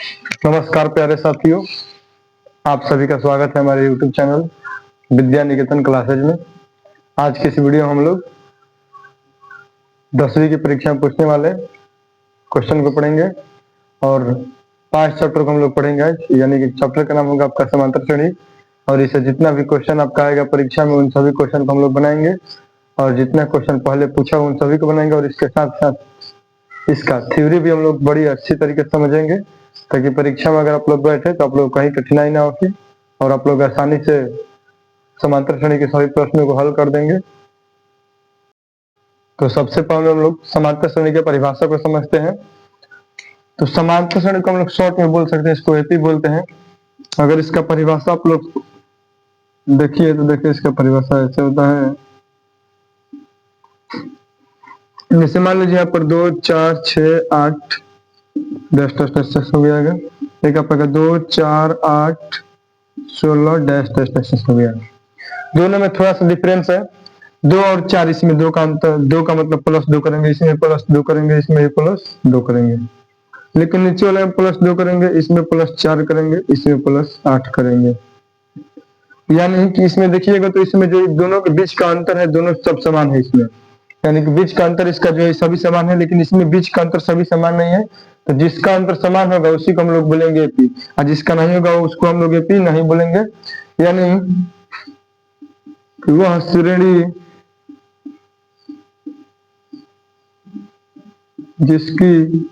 नमस्कार प्यारे साथियों, आप सभी का स्वागत है हमारे YouTube channel Vidya Niketan classes में। आज की इस वीडियो में हम लोग 10वीं की परीक्षा में पूछने वाले क्वेश्चन को पढ़ेंगे और 5 चैप्टर को हम लोग पढ़ेंगे आज। यानी कि चैप्टर का नाम होगा आपका समांतर श्रेणी, और इसे जितना भी क्वेश्चन आपका आएगा परीक्षा में उन सभी क्वेश्चन को हम लोग बनाएंगे और जितना क्वेश्चन पहले पूछा उन सभी को बनाएंगे, और इसके साथ साथ इसका थ्योरी भी हम लोग बड़ी अच्छी तरीके से समझेंगे ताकि परीक्षा में अगर आप लोग बैठे तो आप लोग कहीं कठिनाई ना होगी और आप लोग आसानी से समांतर श्रेणी के सभी प्रश्नों को हल कर देंगे। तो सबसे पहले हम लोग समांतर श्रेणी की परिभाषा को समझते हैं। तो समांतर श्रेणी को हम लोग शॉर्ट में बोल सकते हैं, इसको एपी बोलते हैं। अगर इसका परिभाषा आप लोग देखिए तो देखिए इसका परिभाषा ऐसे होता है। जैसे मान लीजिए यहाँ पर 2, 4, 6, 8 डैश डैश डैश डैश हो गया। एक आपका 2, 4, 8, 16 डैश डैश डैश हो गया। दोनों में थोड़ा सा डिफरेंस है, 2 और 4, इसमें 2 का अंतर, 2 का मतलब +2 करेंगे, इसमें +2 करेंगे, इसमें +2 करेंगे। लेकिन नीचे वाले में +2 करेंगे, इसमें +4 करेंगे, इसमें +8 करेंगे। यानी कि इसमें देखिएगा तो इसमें जो दोनों के बीच का अंतर है दोनों सब समान है इसमें। यानी कि बीच का अंतर इसका जो है सभी समान है, लेकिन इसमें बीच का अंतर सभी समान नहीं है। तो जिसका अंतर समान होगा उसी को हम लोग बोलेंगे एपी, और जिसका नहीं होगा उसको हम लोग एपी नहीं बोलेंगे। यानी वह श्रेणी जिसकी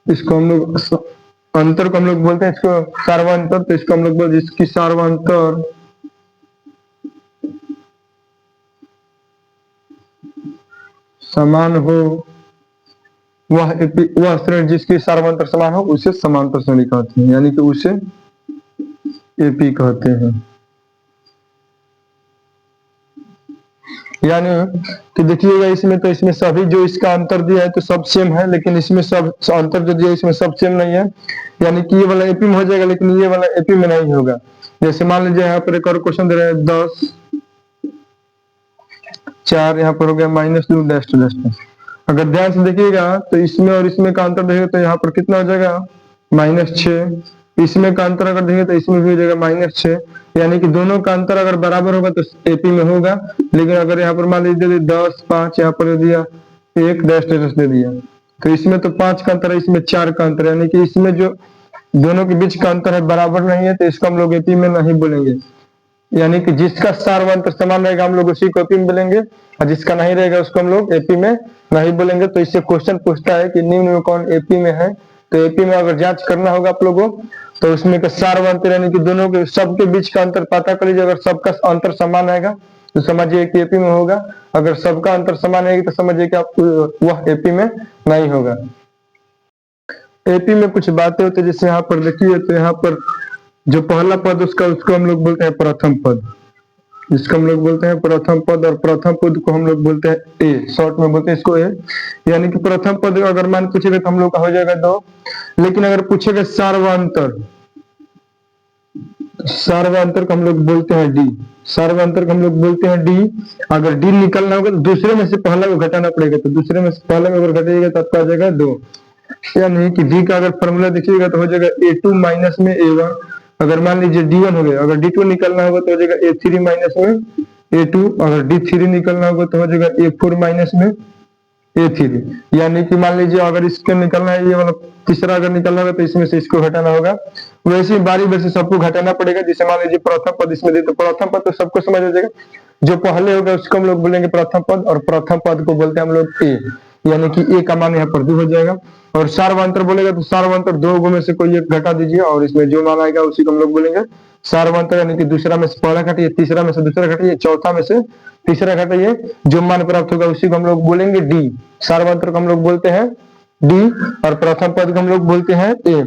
इसको हम लोग अंतर को हम लोग बोलते हैं इसको सार्वंतर। तो इसको हम लोग बोलते जिसकी सार्वंतर समान हो वह श्रेणी जिसकी सार्वंतर समान हो उसे समांतर श्रेणी कहते हैं, यानी कि उसे एपी कहते हैं। यानी कि देखिएगा इसमें तो इसमें सभी जो इसका अंतर दिया है तो सब सेम है, लेकिन इसमें सब अंतर जो दिया है इसमें सब सेम नहीं है। यानी कि ये वाला एपी में हो जाएगा लेकिन ये वाला एपी में नहीं होगा। जैसे मान लीजिए यहाँ पर एक और क्वेश्चन दे रहे हैं 10, 4, यहाँ पर हो गया -2 डैश डैश डैश। अगर ध्यान से देखिएगा तो इसमें और इसमें का अंतर देखेगा तो यहाँ पर कितना हो जाएगा -6। इसमें का अंतर अगर देखें तो इसमें भी हो जाएगा -6। यानी कि दोनों का अंतर अगर बराबर होगा तो एपी में होगा। लेकिन अगर यहाँ पर मान लीजिए 10, 5 यहाँ पर दिया 1 डैश डैश दे दिया तो इसमें तो 5 का अंतर है, इसमें 4 का अंतर है। यानी कि इसमें जो दोनों के बीच का अंतर है बराबर नहीं है तो इसको हम लोग एपी में नहीं बोलेंगे। यानी कि जिसका सार्वंतर समान रहेगा हम लोग उसी को एपी में बोलेंगे, और जिसका नहीं रहेगा उसको हम लोग एपी में नहीं बोलेंगे। तो इससे क्वेश्चन पूछता है कि निम्न में कौन एपी में है। तो एपी में अगर जांच करना होगा आप लोगों तो उसमें का सार्वंतर यानी कि दोनों के सबके बीच का अंतर पता कर लीजिए। अगर सबका अंतर समान आएगा तो समझिए कि एपी में होगा, अगर सबका अंतर समान आएगी तो समझिए कि आप वह एपी में नहीं होगा। एपी में कुछ बातें होती है, जैसे यहाँ पर देखिए तो यहाँ पर जो पहला पद उसको हम लोग बोलते हैं प्रथम पद, जिसको हम लोग बोलते हैं प्रथम पद, और प्रथम पद को हम लोग बोलते हैं ए, शॉर्ट में बोलते हैं इसको ए। यानी कि प्रथम पद अगर मान पूछेगा तो हम लोग का हो जाएगा 2। लेकिन अगर पूछेगा सार्वंतर, सार्वंतर को हम लोग बोलते हैं डी, सार्वंतर को हम लोग बोलते हैं डी। अगर डी निकलना होगा तो दूसरे में से पहला को घटाना पड़ेगा, तो दूसरे में से पहले में अगर घटाइएगा तो आपका आ जाएगा 2। यानी कि डी का अगर फॉर्मूला देखिएगा तो हो जाएगा A2 माइनस में A1। अगर मान लीजिए D1 हो गया, अगर D2 निकलना होगा तो हो जाएगा A3 माइनस में A2। अगर D3 निकलना होगा तो हो जाएगा A4 माइनस में A3। यानी कि मान लीजिए अगर इसके निकलना है ये वाला तीसरा अगर निकलना होगा तो इसमें से इसको घटाना होगा। वैसे ही बारी बारी से सबको घटाना पड़ेगा। जैसे मान लीजिए प्रथम पद इसमें दे तो प्रथम पद तो सबको समझ आ जाएगा, जो पहले होगा उसको हम लोग बोलेंगे प्रथम पद, और प्रथम पद को बोलते हैं हम लोग ए। यानी कि ए का मान यहाँ पर 2 हो जाएगा। और सार्वंतर बोलेगा तो सार्वंतर 2 में से कोई एक घटा दीजिए और इसमें जो मान आएगा उसी को हम लोग बोलेंगे सार्वंतर। यानी कि दूसरा में से पहला घटाइए, तीसरा में से दूसरा घटाइए, चौथा में से तीसरा घटाइए, जो मान प्राप्त होगा उसी को हम लोग बोलेंगे डी। सार्वंतर को हम लोग बोलते हैं डी और प्रथम पद को हम लोग बोलते हैं ए।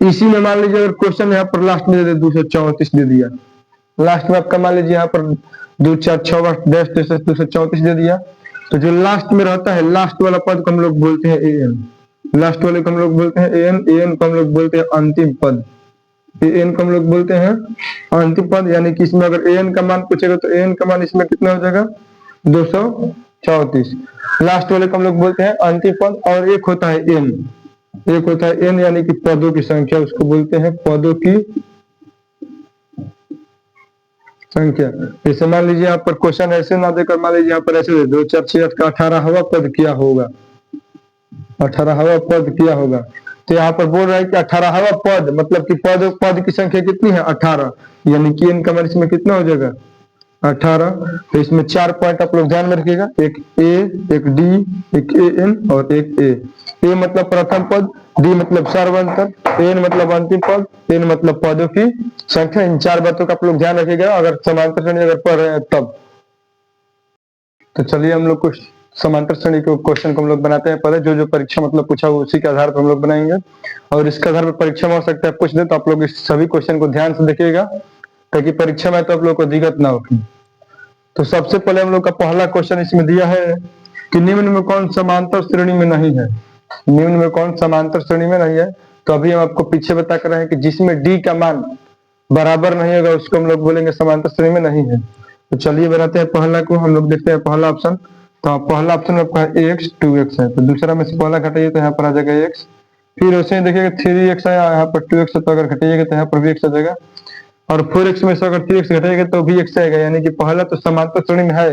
इसी में मान लीजिए अगर क्वेश्चन यहाँ पर लास्ट में दे 234 दे दिया, लास्ट में आपका मान लीजिए यहाँ पर 2, 4, 6 डैश 234 दे दिया, तो जो लास्ट में रहता है लास्ट वाला पद को हम लोग बोलते हैं एन। लास्ट वाले को हम लोग बोलते हैं एन, एन को हम लोग बोलते हैं अंतिम पद, एन को हम लोग बोलते हैं अंतिम पद। यानी कि इसमें अगर एन का मान पूछेगा तो एन का मान इसमें कितना हो जाएगा 200 34। लास्ट वाले को हम लोग बोलते हैं अंतिम पद, और एक होता है एन, एक होता है एन यानी कि पदों की संख्या, उसको बोलते हैं पदों की संख्या। जैसे मान लीजिए यहाँ पर क्वेश्चन ऐसे ना देकर मान लीजिए यहाँ पर ऐसे दे दो 4 6 8 का 18वां पद क्या होगा, 18वां पद क्या होगा। तो यहाँ पर बोल रहा है कि 18वां पद मतलब कि पद पद की संख्या कितनी है 18, यानी कि इनका मान इसमें कितना हो जाएगा 18। तो इसमें 4 पॉइंट आप लोग ध्यान में रखिएगा, एक ए, एक डी, एक ए एन और एक ए। ए मतलब प्रथम पद, डी मतलब सर्वांतर, एन मतलब अंतिम पद, एन मतलब पदों की संख्या। इन 4 बातों का आप लोग ध्यान रखिएगा अगर समांतर श्रेणी अगर पढ़ रहे हैं तब। तो चलिए हम लोग कुछ समांतर श्रेणी के क्वेश्चन को हम लोग बनाते हैं। पहले जो जो परीक्षा मतलब पूछा हुआ उसी के आधार पर हम लोग बनाएंगे, और इसके आधार पर परीक्षा में हो सकता है पूछ दे, तो आप लोग इस सभी क्वेश्चन को ध्यान से देखिएगा ताकि परीक्षा में तो आप लोग को दिक्कत ना हो। तो सबसे पहले हम लोग का पहला क्वेश्चन इसमें दिया है कि निम्न में कौन समांतर श्रेणी में नहीं है, निम्न में कौन समांतर श्रेणी में नहीं है। तो अभी हम आपको पीछे बता कर रहे हैं कि जिसमें डी का मान बराबर नहीं होगा उसको हम लोग बोलेंगे समांतर श्रेणी में नहीं है। तो चलिए बनाते हैं पहला को, हम लोग देखते हैं पहला ऑप्शन। तो पहला ऑप्शन में आपका x 2x है, तो दूसरा में से पहला घटाइए तो यहाँ पर आ जाएगा x। फिर उसे ही देखिएगा 3x है, यहाँ पर 2x है, तो अगर घटाइएगा तो यहाँ पर भी x आ जाएगा। और 4x में से अगर 3x घटाइएगा तो भी x आएगा, यानी कि पहला तो समांतर श्रेणी में है,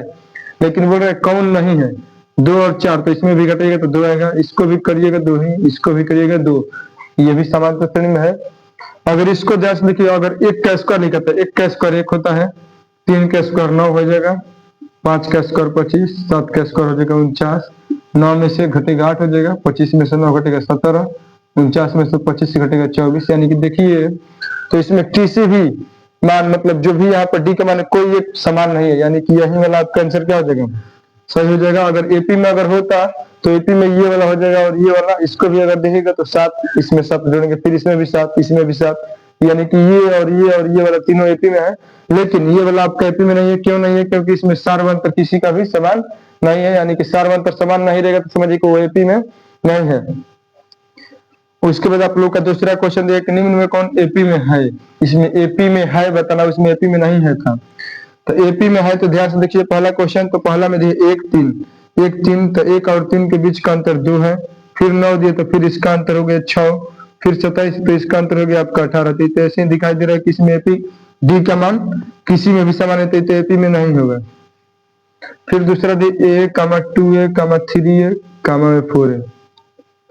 लेकिन बोल रहे कौन नहीं है 2 और 4, तो इसमें भी घटाइएगा तो 2 आएगा, इसको भी करिएगा 2 ही, इसको भी करिएगा 2, ये भी समांतर श्रेणी में है। अगर इसको ध्यान से देखिए, अगर 1 का स्क्वायर निकलता है, 1 का स्क्वायर 1 होता है, 3 का स्क्वायर 9 हो जाएगा, 5 का स्क्वायर 25, 7 का स्क्वायर हो जाएगा 49, 9 में से घटेगा 8 हो जाएगा, 25 में से 9 घटेगा 17, 49 में से 25 से घटेगा 24, यानी कि देखिए तो इसमें किसी भी मान मतलब जो भी यहाँ पर डी का मान कोई एक समान नहीं है, यानी कि यही वाला आपका आंसर क्या हो जाएगा सही हो जाएगा। अगर एपी में अगर होता तो एपी में ये वाला हो जाएगा और ये वाला, इसको भी अगर देखेगा तो 7, इसमें 7 जोड़ेंगे, फिर इसमें भी 7, इसमें भी 7, यानी कि ये और ये वाला तीनों एपी में है, लेकिन ये वाला आपका एपी में नहीं है। क्यों नहीं है? क्योंकि इसमें सार्वंतर किसी का भी समान नहीं है, यानी कि सार्वंतर समान नहीं रहेगा तो समझिए कि वो एपी में नहीं है। उसके बाद आप लोग का दूसरा क्वेश्चन दिया कि निम्न में कौन एपी में है, इसमें एपी में है बताना, उसमें एपी में नहीं है था। तो एपी में है तो ध्यान से देखिए पहला क्वेश्चन, तो पहला में दिए 1 3, 1 3, तो 1 और 3 के बीच का अंतर 2 है, फिर 9 दिए तो फिर इसका अंतर हो गया 6, फिर 27 तो इसका अंतर हो गया आपका 18। तो ऐसे ही दिखाई दे रहा है कि इसमें एपी डी का मान किसी में भी समान है तो एपी में नहीं होगा। फिर दूसरा दिए a, 2a, 3a, 4 है,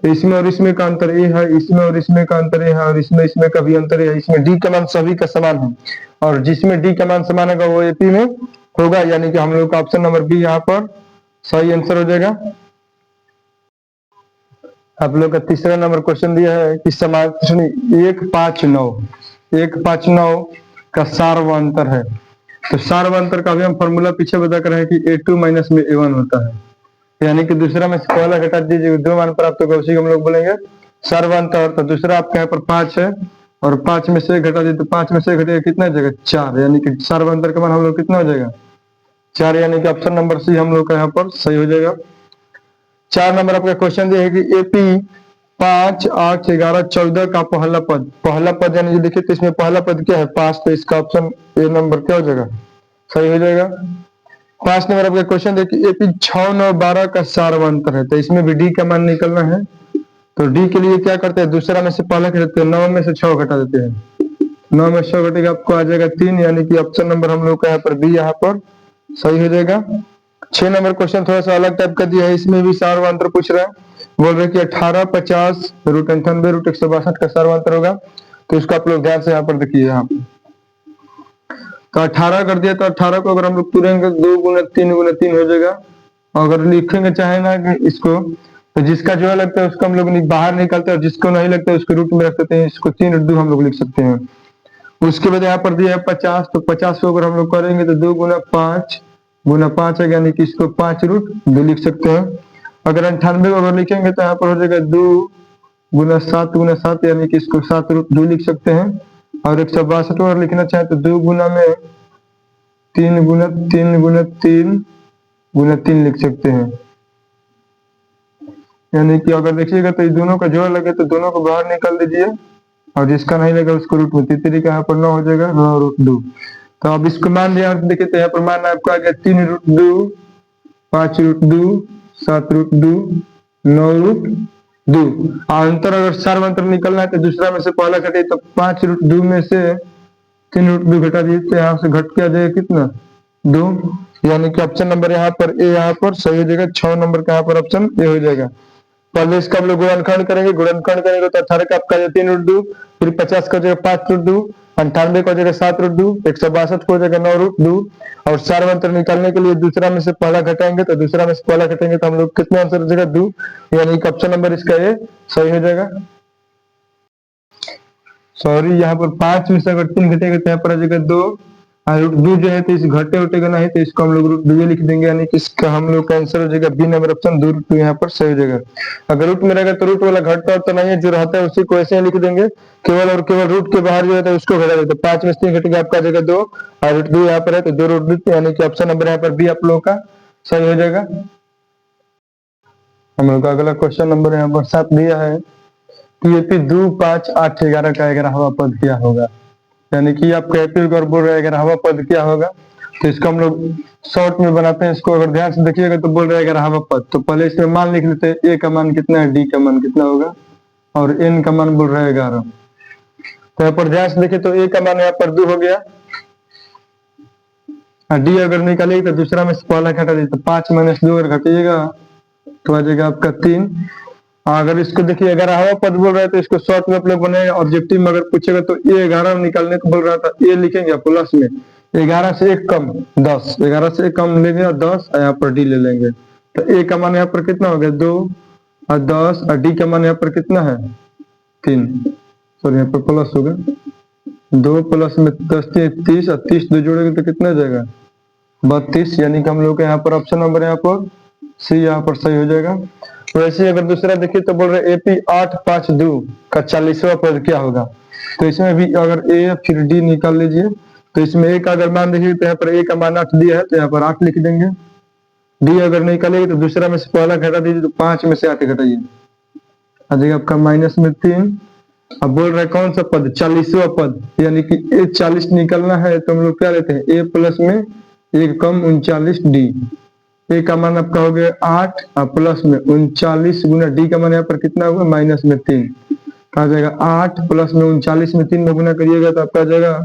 तो इसमें और इसमें का अंतर ए है, इसमें और इसमें का अंतर ए है, और इसमें का भी अंतर है। इसमें डी का मान सभी का समान है, और जिसमें डी का मान समान होगा वो एपी में होगा, यानी कि हम लोग का ऑप्शन नंबर बी यहाँ पर सही आंसर हो जाएगा। आप लोग का तीसरा नंबर क्वेश्चन दिया है कि समांतर श्रेणी 1 5 9, 1 5 9 का सार्वंतर है। तो सार्वंतर का भी हम फॉर्मूला पीछे बता कर है कि a2 माइनस में a1 होता है, यानी कि दूसरा में से पहला घटा दीजिए 2 मान प्राप्त होगा, उसी को हम लोग बोलेंगे सार्वंतर। तो दूसरा आपके यहाँ पर 5 है, और 5 में से घटा दिए तो 5 में से घटेगा कितना जाएगा 4, यानी कि सार्वंतर का मान हम लोग कितना हो जाएगा 4, यानी कि ऑप्शन नंबर सी हम लोग का यहाँ पर सही हो जाएगा। 4 नंबर आपका क्वेश्चन दिया है कि एपी 5 8 11 14 का पहला पद यानी देखिए तो इसमें पहला पद क्या है 5, तो इसका ऑप्शन ए नंबर क्या हो जाएगा सही हो जाएगा। 5 नंबर आपका क्वेश्चन देखिए एपी 6 9 12 का सार्वंतर है, तो इसमें भी डी का मान निकलना है। तो डी के लिए क्या करते हैं, दूसरा में से पहला क्या देते हैं 9 में से 6 घटा देते हैं, 9 में 6 घटेगा आपको आ जाएगा 3, यानी कि ऑप्शन नंबर हम लोग का यहाँ पर बी यहाँ पर सही हो जाएगा। 6 नंबर क्वेश्चन थोड़ा सा अलग टाइप का दिया है, इसमें भी सार्वंतर पूछ रहा है, बोल रहे कि 18 50 रूट 98 रूट 162 का सार्वंतर होगा। तो इसको आप लोग ध्यान से यहाँ पर देखिए, यहाँ तो 18 कर दिया, तो 18 को अगर हम लोग तुरेंगे 2 गुना 3 गुना 3 हो जाएगा। अगर लिखेंगे चाहे ना कि इसको, तो जिसका जो लगता है उसको हम लोग बाहर निकालते हैं, और जिसको नहीं लगता है उसको रूट में रख देते हैं, इसको 3 रूट 2 हम लोग लिख सकते हैं। उसके बाद यहाँ पर दिया है 50, तो 50 को अगर हम लोग करेंगे तो 2 गुना 5 है, यानी कि इसको 5 रूट 2 लिख सकते हैं। अगर 98 को अगर लिखेंगे तो यहाँ पर हो जाएगा 2 गुना 7, यानी कि इसको 7 रूट 2 लिख सकते हैं। और 162 अगर लिखना चाहे तो 2 गुना में 3 गुना 3 गुना 3 गुना 3 लिख सकते हैं, यानी कि अगर देखिएगा तो दोनों का जोड़ लगे तो दोनों को बाहर निकाल दीजिए, और जिसका नहीं लगा उसको रूट में 3 का यहाँ पर 9 हो जाएगा 9 रूट 2। तो अब इसको मान लिया देखिए, तो यहाँ पर मान आपको आ गया 3 रूट 2, 5√2, 7√2, 9√2। अंतर अगर सर्वांतर निकलना है तो दूसरा में से पहला घटे तो 5√2 में से 3√2 घटा दिए तो यहाँ से घट के आ जाएगा कितना 2, यानी कि ऑप्शन नंबर यहाँ पर ए यहाँ पर सही हो जाएगा। 6 नंबर का यहाँ पर ऑप्शन ए हो जाएगा। पहले इसका हम लोग गुणनखंड करेंगे तो 18 का आपका 3√2, फिर 50 का हो जाएगा 5√2, 98 का हो जाएगा 7√2, 162 को हो जाएगा 9√2। और सर्वांतर निकालने के लिए दूसरा में से पहला घटाएंगे तो दूसरा में से पहला घटाएंगे तो हम लोग कितना आंसर हो जाएगा 2, यानी कि ऑप्शन नंबर इसका ए सही हो जाएगा। सॉरी, यहाँ पर 5 में से अगर 3 घटेगा तो यहाँ पर आ जाएगा 2, और √2 जो है तो इस घटे उठेगा नहीं तो इसको हम लोग √2 लिख देंगे, यानी कि इसका हम लोग का आंसर हो जाएगा बी नंबर ऑप्शन 2√2 यहाँ पर सही हो जाएगा। अगर रूट में रहेगा तो रूट वाला घटता तो नहीं है, जो रहता है उसी को ऐसे ही लिख देंगे, केवल और केवल रूट के बाहर जो है तो उसको घटा देते। 5 में से 3 घटेगा आपका आ जाएगा 2, और √2 यहाँ पर है तो 2√2, यानी कि ऑप्शन नंबर यहाँ पर बी आप लोगों का सही हो जाएगा। हम लोग का अगला क्वेश्चन नंबर यहाँ पर 7 दिया है कि एपी 2, 5, 8, 11 का 11वां पद क्या होगा, यानी कि आपका एपी और बोल रहा है 11वां पद क्या होगा। तो इसको हम लोग शॉर्ट में बनाते हैं। इसको अगर ध्यान से देखिएगा तो बोल रहा है 11वां पद, तो पहले इसमें मान लिख लेते हैं। ए का मान कितना है, डी का मान कितना होगा, और एन का मान बोल रहा है 11। तो यहाँ पर ध्यान से देखिए तो ए का मान यहाँ पर 2 हो गया, डी अगर निकालेगी तो दूसरा में से पहला घटा दी तो 5 - 2 अगर घटिएगा तो आ जाएगा आपका 3। अगर इसको देखिए 11वां पद बोल रहा है तो इसको शॉर्ट में आप लोग बनाए। ऑब्जेक्टिव में अगर पूछेगा तो ए 11 निकालने को बोल रहा था, ए लिखेंगे प्लस में 11 से 1 कम 10, 11 से 1 कम लेंगे और 10, यहाँ पर डी ले लेंगे। तो ए का मान यहाँ पर कितना हो गया 2 और 10, और डी का मान यहाँ पर कितना है 3, सॉरी यहाँ पर प्लस होगा 2 प्लस में 10 30, और 30 2 जोड़ेंगे तो कितना जाएगा 32, यानी कि हम लोग यहाँ पर ऑप्शन नंबर यहाँ पर सी यहाँ पर सही हो जाएगा। वैसे अगर दूसरा देखिए तो बोल रहे एपी 8, 5, 2 का 40वां पद क्या होगा। तो इसमें भी अगर ए फिर डी निकाल लीजिए तो इसमें ए का अगर मान देखिए तो यहाँ पर ए का मान 8 दिया है तो यहाँ पर 8 लिख देंगे। डी अगर निकालेगी तो दूसरा में से पहला घटा दीजिए तो 5 में से 8 घटाइए आ जाएगा आपका -3। अब बोल रहे कौन सा पद 40वां पद, यानी कि ए 40 निकलना है तो हम लोग क्या लेते हैं ए प्लस में 1 कम 39 डी। ए का मान आपका हो गया 8 और प्लस में 39 गुना डी का मान यहाँ पर कितना होगा -3, आ जाएगा 8 प्लस में 39 में 3 में गुना करिएगा तो आपका आ जाएगा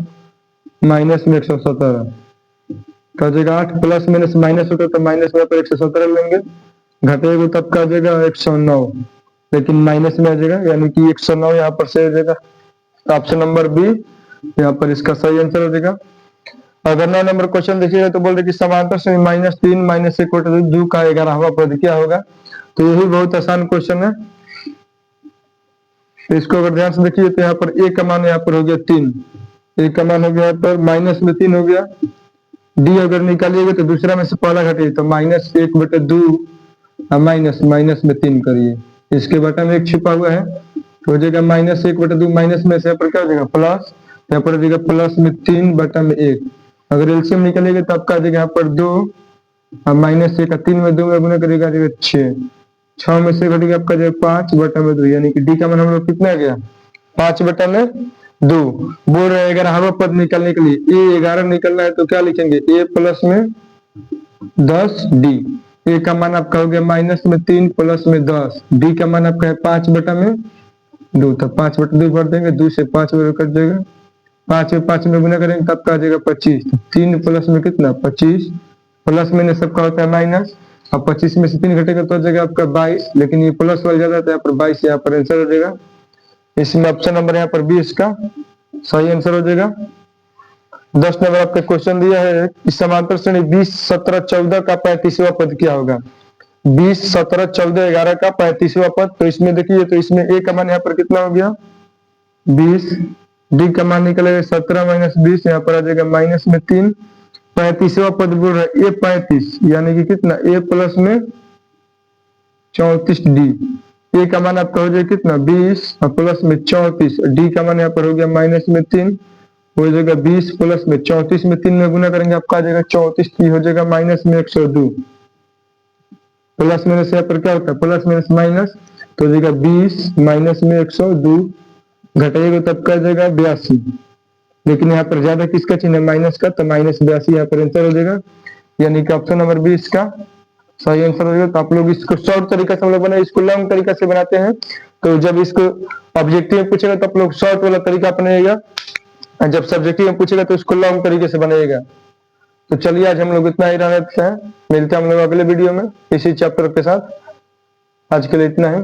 -117, आ जाएगा 8 प्लस माइनस माइनस होता तो माइनस में 117 लेंगे, घटेगा तो आपका आ जाएगा 109, लेकिन माइनस में आ जाएगा, यानी कि 109 यहाँ पर से हो जाएगा। ऑप्शन नंबर बी यहाँ पर इसका सही आंसर हो जाएगा। अगर 9 नंबर क्वेश्चन देखिएगा तो बोल रहे कि समांतर से -3 - 1 2 का 11वां पद क्या होगा। तो यही बहुत आसान क्वेश्चन है। तो इसको अगर ध्यान से देखिए तो यहाँ पर ए का मान यहाँ पर हो गया 3, ए का मान हो गया यहाँ पर -3 हो गया। डी अगर निकालिएगा तो दूसरा में से पहला घटिए तो -1/2 माइनस में 3 करिए, इसके बटा में 1 छिपा हुआ है तो हो जाएगा -1/2 माइनस में से यहाँ पर क्या हो जाएगा प्लस, यहाँ पर हो जाएगा प्लस में 3/1। अगर एलसीएम निकलेगा तो आपका आ जाएगा यहाँ पर 2 और -1 3 में 2 में गुना करेगा 6 में से घटेगा आपका जो 5/2, यानी कि डी का मान हम लोग कितना गया 5/2। बोल रहे हैं 11वां पद निकालने के लिए ए 11 निकलना है तो क्या लिखेंगे ए प्लस में 10 डी। ए का मान आपका हो गया -3 प्लस में 10, डी का मान आपका है 5/2, तो 5/2 भर देंगे, 2 से 5 कट जाएगा, 5 में 5 में गुना करेंगे तब का आ जाएगा 25, 3 प्लस में कितना 25, प्लस में सबका होता है माइनस, अब 25 में से 3 घटेगा तो हो जाएगा आपका 22, लेकिन ये प्लस वाला ज्यादा था यहाँ पर 22 यहाँ पर आंसर हो जाएगा। इसमें ऑप्शन नंबर यहाँ पर 20 का सही आंसर हो जाएगा। 10 नंबर आपका क्वेश्चन दिया है कि समांतर श्रेणी 20, 17, 14 का 35वां पद क्या होगा। 20, 17, 14, 11 का 35वां पद, तो इसमें देखिए तो इसमें ए का मान यहाँ पर कितना हो गया 20, डी का मान निकलेगा 17 - 20, यहाँ पर आ जाएगा -3। 35वां पद बोल रहा है ए 35, यानी कि कितना ए प्लस में 34 डी। ए का मान आपका हो जाएगा कितना 20 और प्लस में 34, डी का मान यहाँ पर हो गया -3, हो जाएगा 20 प्लस में 34 में 3 में गुना करेंगे आपका आ जाएगा 34, हो जाएगा -102, प्लस माइनस यहाँ पर क्या होता है प्लस माइनस माइनस, तो हो जाएगा 20 -102, घटाइएगा तब क्या जाएगा 82, लेकिन यहाँ पर ज्यादा किसका चिन्ह है माइनस का, तो -82 यहाँ पर आंसर हो जाएगा, यानी कि ऑप्शन नंबर 20 का सही आंसर होगा। तो आप लोग इसको शॉर्ट तरीका से हम लोग बनाए, इसको लॉन्ग तरीका से बनाते हैं। तो जब इसको ऑब्जेक्टिव में पूछेगा तो आप लोग शॉर्ट वाला तरीका अपनाइएगा, और जब सब्जेक्टिव में पूछेगा तो इसको लॉन्ग तरीके से बनाइएगा। तो चलिए आज हम लोग इतना ही रहने देते हैं, मिलते हैं हम लोग अगले वीडियो में इसी चैप्टर के साथ। आज के लिए इतना है।